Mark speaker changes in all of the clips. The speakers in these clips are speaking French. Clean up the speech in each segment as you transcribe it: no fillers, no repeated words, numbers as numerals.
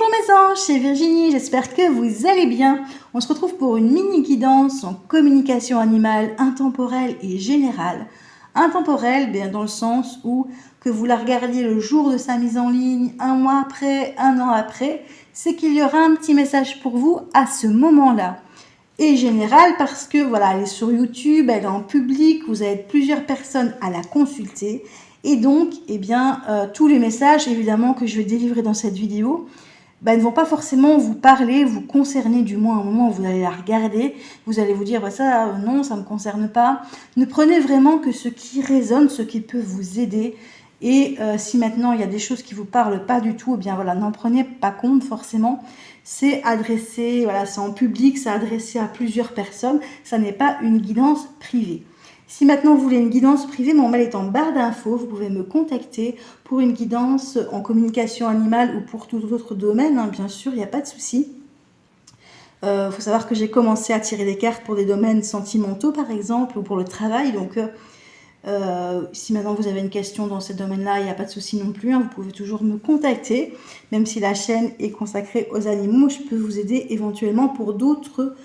Speaker 1: mes anges, c'est Virginie, j'espère que vous allez bien. On se retrouve pour une mini guidance en communication animale intemporelle et générale. Intemporelle, bien dans le sens où que vous la regardiez le jour de sa mise en ligne, un mois après, un an après, c'est qu'il y aura un petit message pour vous à ce moment-là. Et générale parce que voilà, elle est sur YouTube, elle est en public, vous avez plusieurs personnes à la consulter. Et donc, tous les messages, évidemment, que je vais délivrer dans cette vidéo, ne vont pas forcément vous parler, vous concerner, du moins au moment où vous allez la regarder. Vous allez vous dire, non, ça ne me concerne pas. Ne prenez vraiment que ce qui résonne, ce qui peut vous aider. Et si maintenant, il y a des choses qui ne vous parlent pas du tout, n'en prenez pas compte forcément. C'est adressé, c'est en public, c'est adressé à plusieurs personnes. Ça n'est pas une guidance privée. Si maintenant vous voulez une guidance privée, mon mail est en barre d'infos, vous pouvez me contacter pour une guidance en communication animale ou pour tout autre domaine, bien sûr, il n'y a pas de souci. Faut savoir que j'ai commencé à tirer des cartes pour des domaines sentimentaux par exemple ou pour le travail, donc si maintenant vous avez une question dans ce domaine-là, il n'y a pas de souci non plus, vous pouvez toujours me contacter, même si la chaîne est consacrée aux animaux, je peux vous aider éventuellement pour d'autres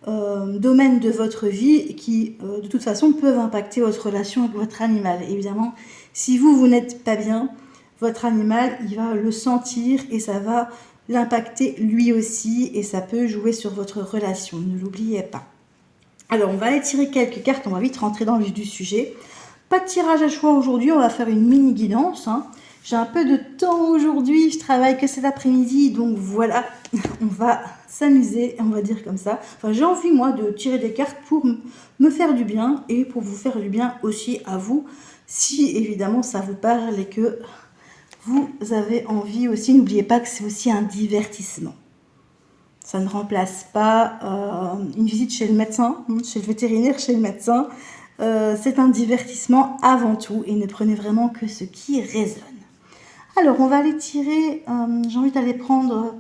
Speaker 1: domaines de votre vie qui de toute façon peuvent impacter votre relation avec votre animal. Évidemment, si vous n'êtes pas bien, votre animal il va le sentir et ça va l'impacter lui aussi et ça peut jouer sur votre relation, ne l'oubliez pas. Alors on va aller tirer quelques cartes, on va vite rentrer dans le vif du sujet. Pas de tirage à choix aujourd'hui, on va faire une mini guidance. J'ai un peu de temps aujourd'hui, je travaille que cet après-midi, donc voilà, on va s'amuser, on va dire comme ça. J'ai envie moi de tirer des cartes pour me faire du bien et pour vous faire du bien aussi à vous, si évidemment ça vous parle et que vous avez envie aussi. N'oubliez pas que c'est aussi un divertissement. Ça ne remplace pas une visite chez le médecin, chez le vétérinaire, chez le médecin. C'est un divertissement avant tout et ne prenez vraiment que ce qui résonne. Alors, on va aller tirer, j'ai envie d'aller prendre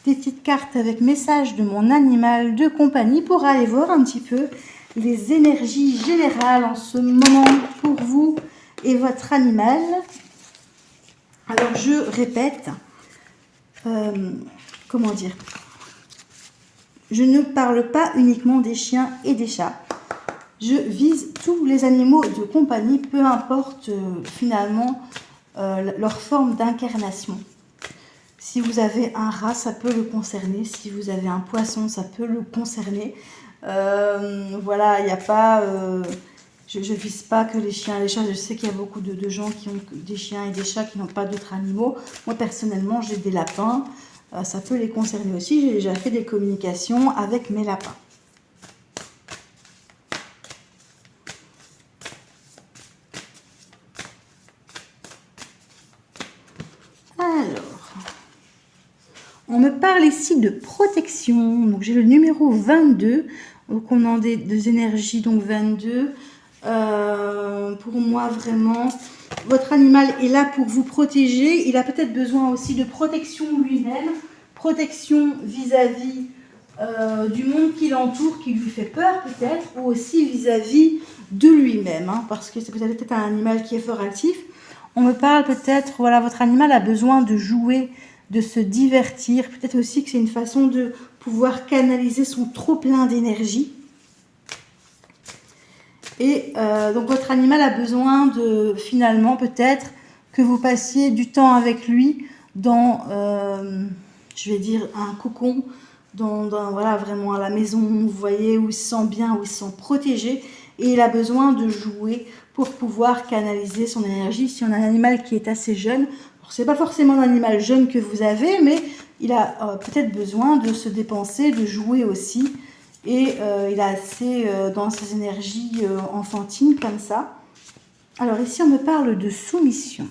Speaker 1: des petites cartes avec message de mon animal de compagnie pour aller voir un petit peu les énergies générales en ce moment pour vous et votre animal. Alors, je répète, je ne parle pas uniquement des chiens et des chats. Je vise tous les animaux de compagnie, peu importe finalement leur forme d'incarnation. Si vous avez un rat, ça peut le concerner. Si vous avez un poisson, ça peut le concerner. Il n'y a pas... je ne vise pas que les chiens et les chats. Je sais qu'il y a beaucoup de gens qui ont des chiens et des chats qui n'ont pas d'autres animaux. Moi, personnellement, j'ai des lapins. Ça peut les concerner aussi. J'ai déjà fait des communications avec mes lapins. Alors, on me parle ici de protection. Donc, j'ai le numéro 22. Donc, on a des énergies, donc 22. Pour moi, vraiment, votre animal est là pour vous protéger. Il a peut-être besoin aussi de protection lui-même. Protection vis-à-vis du monde qui l'entoure, qui lui fait peur peut-être. Ou aussi vis-à-vis de lui-même. Parce que vous avez peut-être un animal qui est fort actif. On me parle peut-être, votre animal a besoin de jouer, de se divertir. Peut-être aussi que c'est une façon de pouvoir canaliser son trop-plein d'énergie. Et donc, votre animal a besoin de, finalement, peut-être que vous passiez du temps avec lui dans, je vais dire, un cocon, dans vraiment à la maison, vous voyez, où il se sent bien, où il se sent protégé. Et il a besoin de jouer pour pouvoir canaliser son énergie. Si on a un animal qui est assez jeune, ce n'est pas forcément un animal jeune que vous avez, mais il a peut-être besoin de se dépenser, de jouer aussi. Et il a assez dans ses énergies enfantines comme ça. Alors ici, on me parle de soumission.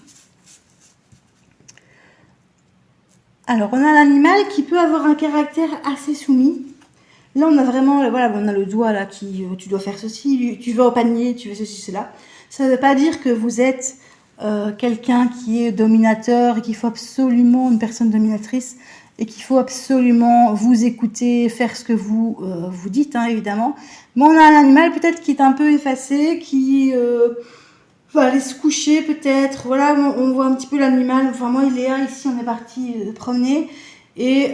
Speaker 1: Alors, on a l'animal qui peut avoir un caractère assez soumis. Là, on a vraiment, on a le doigt là qui, tu dois faire ceci, tu vas au panier, tu fais ceci, cela. Ça ne veut pas dire que vous êtes quelqu'un qui est dominateur et qu'il faut absolument une personne dominatrice et qu'il faut absolument vous écouter, faire ce que vous vous dites, évidemment. Mais on a un animal peut-être qui est un peu effacé, qui va aller se coucher peut-être. On voit un petit peu l'animal. Enfin, moi, il est là, ici, on est parti promener. Et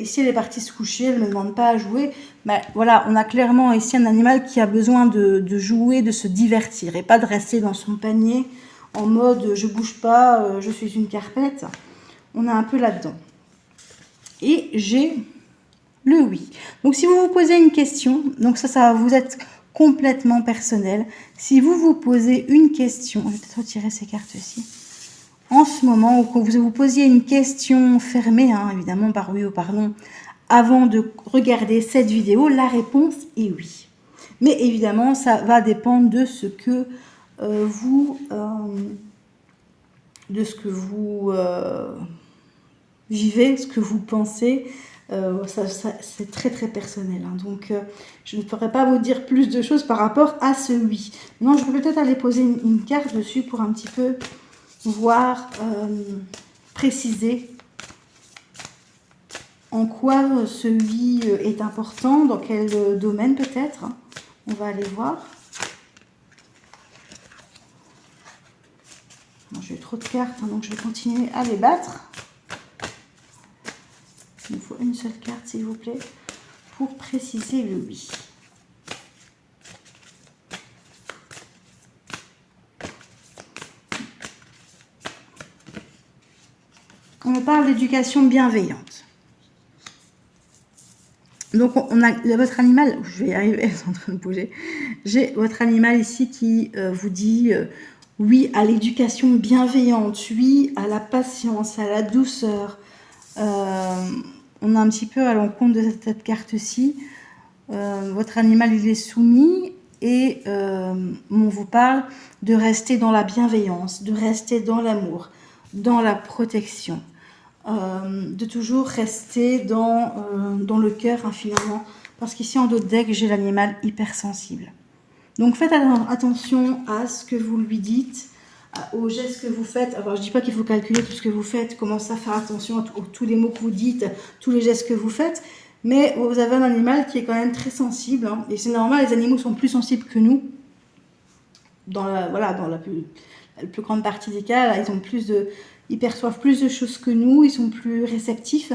Speaker 1: ici, elle est partie se coucher, elle ne me demande pas à jouer. Mais voilà, on a clairement ici un animal qui a besoin de jouer, de se divertir et pas de rester dans son panier en mode je bouge pas, je suis une carpette. On est un peu là-dedans. Et j'ai le oui. Donc si vous vous posez une question, donc ça va vous être complètement personnel. Si vous vous posez une question, je vais peut-être retirer ces cartes-ci. En ce moment, ou que vous vous posiez une question fermée, hein, évidemment par oui ou par non, avant de regarder cette vidéo, la réponse est oui. Mais évidemment, ça va dépendre de ce que vous vivez, ce que vous pensez. C'est très très personnel. Hein. Donc, je ne pourrais pas vous dire plus de choses par rapport à ce oui. Non, je vais peut-être aller poser une carte dessus pour un petit peu voir, préciser en quoi ce oui est important, dans quel domaine peut-être. On va aller voir. J'ai trop de cartes, hein, donc je vais continuer à les battre. Il me faut une seule carte, s'il vous plaît, pour préciser le oui. On me parle d'éducation bienveillante. Donc, on a votre animal, je vais y arriver, elle est en train de bouger. J'ai votre animal ici qui vous dit oui à l'éducation bienveillante, oui à la patience, à la douceur. On a un petit peu à l'encontre de cette carte-ci. Votre animal, il est soumis et on vous parle de rester dans la bienveillance, de rester dans l'amour, dans la protection. De toujours rester dans le cœur, hein, finalement, parce qu'ici en dos de deck, j'ai l'animal hypersensible. Donc faites attention à ce que vous lui dites, aux gestes que vous faites. Alors je ne dis pas qu'il faut calculer tout ce que vous faites, commencez à faire attention à tous les mots que vous dites, tous les gestes que vous faites, mais vous avez un animal qui est quand même très sensible, hein, et c'est normal, les animaux sont plus sensibles que nous, dans la plus grande partie des cas, là, ils perçoivent plus de choses que nous, ils sont plus réceptifs.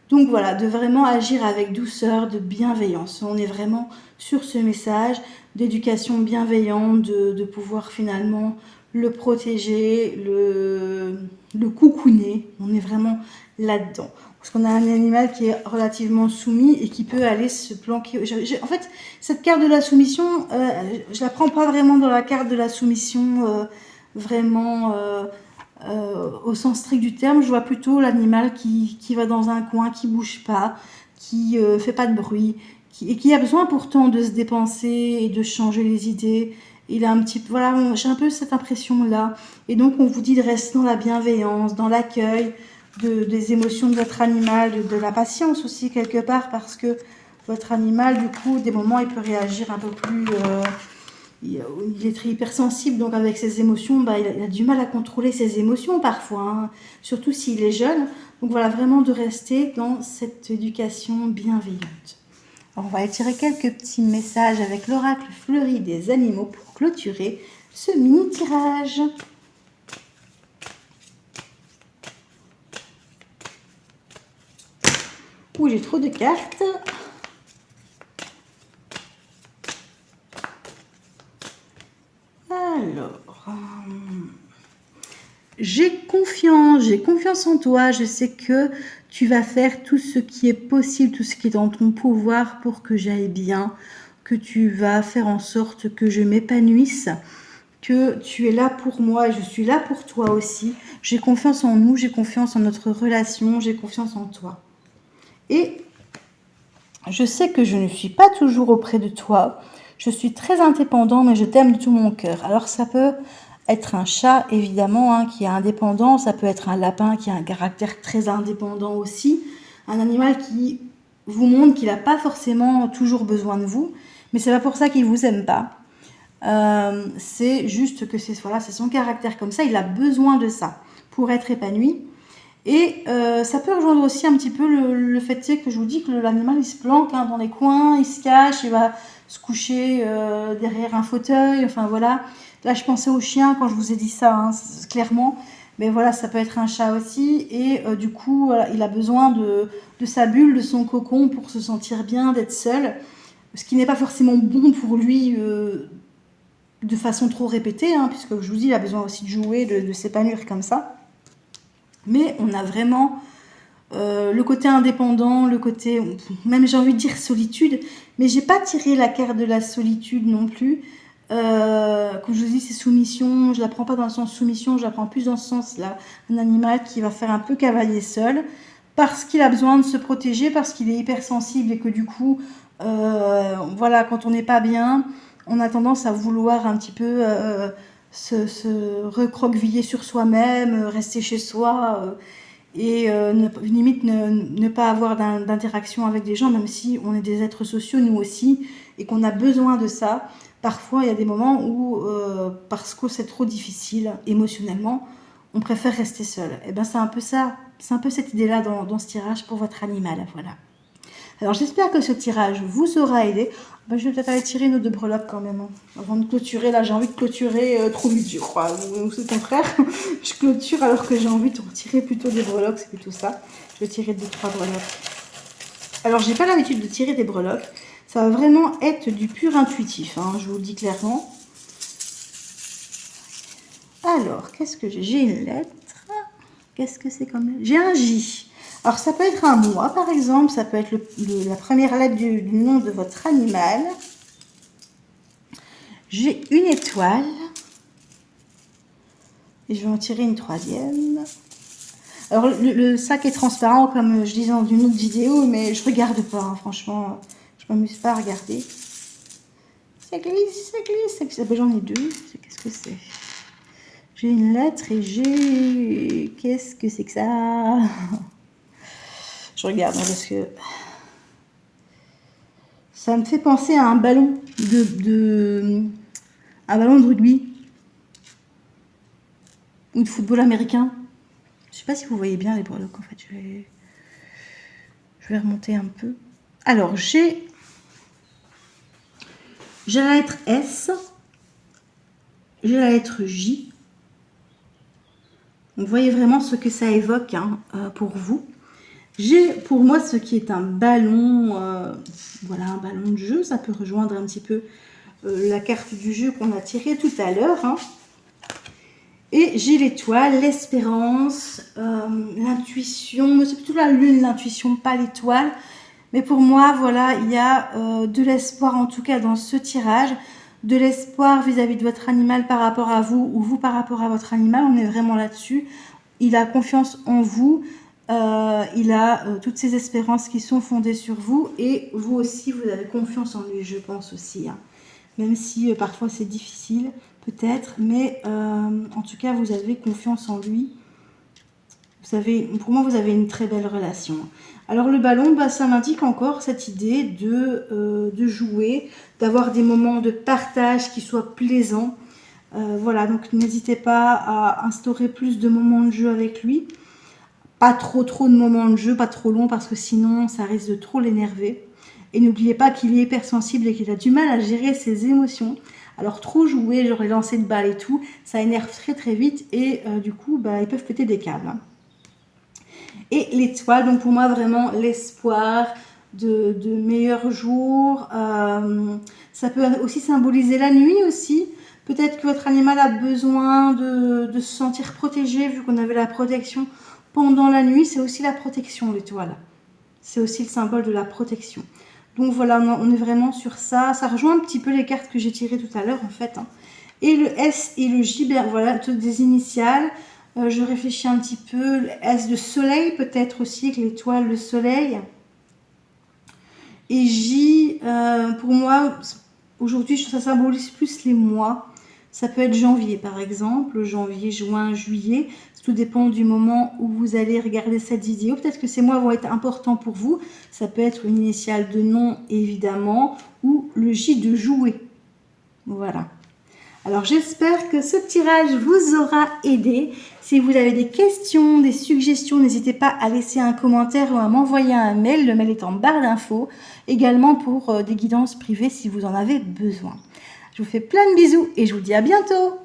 Speaker 1: Donc voilà, de vraiment agir avec douceur, de bienveillance. On est vraiment sur ce message d'éducation bienveillante, de pouvoir finalement le protéger, le coucouner. On est vraiment là-dedans. Parce qu'on a un animal qui est relativement soumis et qui peut aller se planquer. En fait, cette carte de la soumission, je la prends pas vraiment dans la carte de la soumission vraiment au sens strict du terme. Je vois plutôt l'animal qui va dans un coin, qui bouge pas, qui fait pas de bruit, et qui a besoin pourtant de se dépenser et de changer les idées. Il a un petit peu, voilà, j'ai un peu cette impression-là. Et donc, on vous dit de rester dans la bienveillance, dans l'accueil des émotions de votre animal, de la patience aussi, quelque part, parce que votre animal, du coup, des moments, il peut réagir un peu plus... il est très hypersensible, donc avec ses émotions, il a du mal à contrôler ses émotions parfois, hein, surtout s'il est jeune. Donc voilà, vraiment de rester dans cette éducation bienveillante. Alors, on va étirer quelques petits messages avec l'oracle fleuri des animaux pour clôturer ce mini-tirage. Ouh, j'ai trop de cartes. Alors, j'ai confiance en toi. Je sais que tu vas faire tout ce qui est possible, tout ce qui est dans ton pouvoir pour que j'aille bien, que tu vas faire en sorte que je m'épanouisse, que tu es là pour moi et je suis là pour toi aussi. J'ai confiance en nous, j'ai confiance en notre relation, j'ai confiance en toi. Et je sais que je ne suis pas toujours auprès de toi. Je suis très indépendant, mais je t'aime de tout mon cœur. Alors ça peut être un chat, évidemment, hein, qui est indépendant. Ça peut être un lapin qui a un caractère très indépendant aussi. Un animal qui vous montre qu'il n'a pas forcément toujours besoin de vous. Mais c'est pas pour ça qu'il vous aime pas. C'est juste que c'est son caractère comme ça. Il a besoin de ça pour être épanoui. Et ça peut rejoindre aussi un petit peu le fait que je vous dis que l'animal il se planque, hein, dans les coins, il se cache, il va se coucher derrière un fauteuil, enfin voilà. Là je pensais au chien quand je vous ai dit ça, hein, clairement, Mais voilà, ça peut être un chat aussi. Et du coup, voilà, il a besoin de sa bulle, de son cocon pour se sentir bien, d'être seul. Ce qui n'est pas forcément bon pour lui de façon trop répétée, hein, puisque je vous dis, il a besoin aussi de jouer, de s'épanouir comme ça. Mais on a vraiment le côté indépendant, le côté, même j'ai envie de dire solitude, mais j'ai pas tiré la carte de la solitude non plus. Comme je vous dis, c'est soumission, je la prends pas dans le sens soumission, je la prends plus dans ce sens là, un animal qui va faire un peu cavalier seul, parce qu'il a besoin de se protéger, parce qu'il est hypersensible et que du coup, voilà, quand on n'est pas bien, on a tendance à vouloir un petit peu se recroqueviller sur soi-même, rester chez soi et limite ne pas avoir d'interaction avec des gens, même si on est des êtres sociaux nous aussi et qu'on a besoin de ça. Parfois, il y a des moments où, parce que c'est trop difficile émotionnellement, on préfère rester seul. Et ben c'est un peu ça, c'est un peu cette idée-là dans ce tirage pour votre animal. Voilà. Alors j'espère que ce tirage vous aura aidé. Ben, je vais peut-être aller tirer nos 2 breloques quand même. Hein. Avant de clôturer, là j'ai envie de clôturer trop vite, je crois. Ou c'est le contraire. Je clôture alors que j'ai envie de retirer plutôt des breloques, c'est plutôt ça. Je vais tirer 2-3 breloques. Alors j'ai pas l'habitude de tirer des breloques. Ça va vraiment être du pur intuitif, hein, je vous le dis clairement. Alors, qu'est-ce que j'ai? J'ai une lettre. Qu'est-ce que c'est comme lettre? J'ai un J. Alors, ça peut être un mois, par exemple. Ça peut être la première lettre du nom de votre animal. J'ai une étoile. Et je vais en tirer une 3e. Alors, le sac est transparent, comme je disais dans une autre vidéo, mais je regarde pas, hein, franchement. Je m'amuse pas à regarder. Ça glisse, ça glisse, ça glisse. J'en ai 2. Qu'est-ce que c'est? J'ai une lettre et j'ai... Qu'est-ce que c'est que ça? Je regarde hein, parce que... Ça me fait penser à un ballon un ballon de rugby. Ou de football américain. Je sais pas si vous voyez bien les breloques en fait. Je vais remonter un peu. Alors, j'ai la lettre S. J'ai la lettre J. Vous voyez vraiment ce que ça évoque hein, pour vous. J'ai pour moi ce qui est un ballon, voilà un ballon de jeu. Ça peut rejoindre un petit peu la carte du jeu qu'on a tirée tout à l'heure. Hein. Et j'ai l'étoile, l'espérance, l'intuition. C'est plutôt la lune, l'intuition, pas l'étoile. Mais pour moi, voilà, il y a de l'espoir en tout cas dans ce tirage. De l'espoir vis-à-vis de votre animal par rapport à vous ou vous par rapport à votre animal. On est vraiment là-dessus. Il a confiance en vous. Il a toutes ces espérances qui sont fondées sur vous. Et vous aussi, vous avez confiance en lui, je pense aussi. Hein. Même si parfois c'est difficile, peut-être. Mais en tout cas, vous avez confiance en lui. Pour moi, vous avez une très belle relation. Alors le ballon, bah, ça m'indique encore cette idée de jouer, d'avoir des moments de partage qui soient plaisants. Voilà, donc n'hésitez pas à instaurer plus de moments de jeu avec lui. Pas trop de moments de jeu, pas trop long parce que sinon ça risque de trop l'énerver. Et n'oubliez pas qu'il est hypersensible et qu'il a du mal à gérer ses émotions. Alors trop jouer, genre les lancers de balles et tout, ça énerve très vite et du coup bah, ils peuvent péter des câbles. Hein. Et l'étoile, donc pour moi vraiment l'espoir de meilleurs jours. Ça peut aussi symboliser la nuit aussi. Peut-être que votre animal a besoin de se sentir protégé vu qu'on avait la protection pendant la nuit. C'est aussi la protection l'étoile. C'est aussi le symbole de la protection. Donc voilà, on est vraiment sur ça. Ça rejoint un petit peu les cartes que j'ai tirées tout à l'heure en fait. Hein. Et le S et le J, ben, voilà, toutes des initiales. Je réfléchis un petit peu. Le S de soleil peut-être aussi, avec l'étoile, le soleil. Et J, pour moi, aujourd'hui, ça symbolise plus les mois. Ça peut être janvier par exemple, janvier, juin, juillet. Tout dépend du moment où vous allez regarder cette vidéo. Peut-être que ces mois vont être importants pour vous. Ça peut être une initiale de nom évidemment ou le J de jouer. Voilà. Alors j'espère que ce tirage vous aura aidé. Si vous avez des questions, des suggestions, n'hésitez pas à laisser un commentaire ou à m'envoyer un mail. Le mail est en barre d'infos. Également pour des guidances privées si vous en avez besoin. Je vous fais plein de bisous et je vous dis à bientôt.